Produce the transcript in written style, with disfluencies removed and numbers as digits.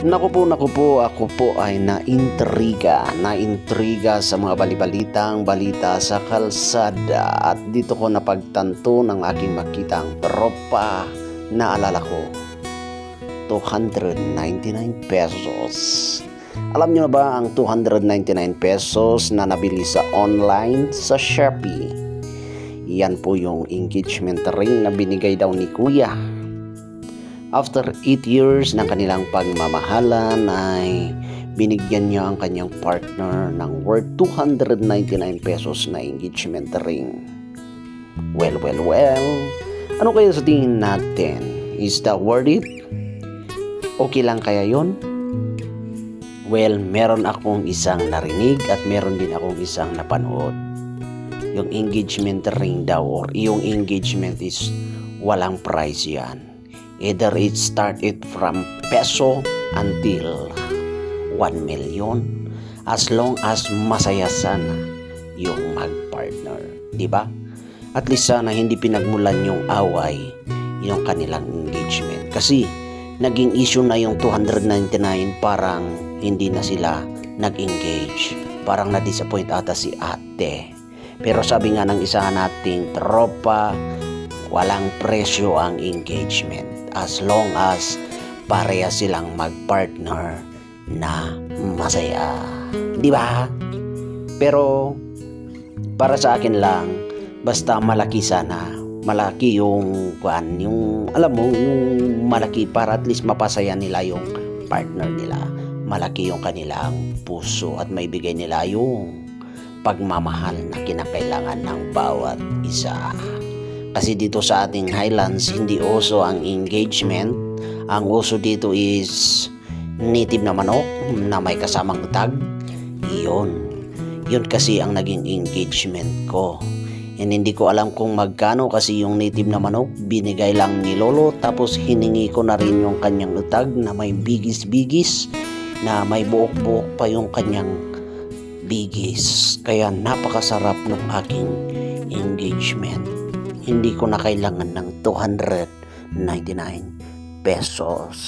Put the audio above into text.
Naku po, ako po ay naintriga sa mga balibalitang balita sa kalsada at dito ko napagtanto ng aking makitang tropa. Naalala ko, 299 pesos. Alam nyo na ba ang 299 pesos na nabili sa online sa Shopee? Yan po yung engagement ring na binigay daw ni Kuya. After 8 years ng kanilang pagmamahalan ay binigyan niya ang kanyang partner ng worth 299 pesos na engagement ring. Well. Ano kaya sa tingin natin? Is that worth it? Okay lang kaya yon? Well, meron akong isang narinig at meron din akong isang napanood. Yung engagement ring daw or yung engagement is walang price yan. Either it started from peso until 1 million as long as masaya sana yung mag-partner, di ba? At least sana hindi pinagmulan yung away yung kanilang engagement. Kasi naging issue na yung 299, parang hindi na sila nag-engage. Parang na-disappoint ata si ate. Pero sabi nga ng isa nating tropa, walang presyo ang engagement as long as pareha silang mag-partner na masaya, di ba? Pero para sa akin lang, basta malaki sana, malaki yung alam mo, yung malaki para at least mapasaya nila yung partner nila. Malaki yung kanilang puso at maibigay nila yung pagmamahal na kinakailangan ng bawat isa. Kasi dito sa ating Highlands, hindi uso ang engagement. Ang uso dito is native na manok na may kasamang tag. Yun kasi ang naging engagement ko. And hindi ko alam kung magkano kasi yung native na manok, binigay lang ni Lolo. Tapos hiningi ko na rin yung kanyang tag na may bigis-bigis, na may buok-buok pa yung kanyang bigis. Kaya napakasarap ng aking engagement. Hindi ko na kailangan ng 299 pesos.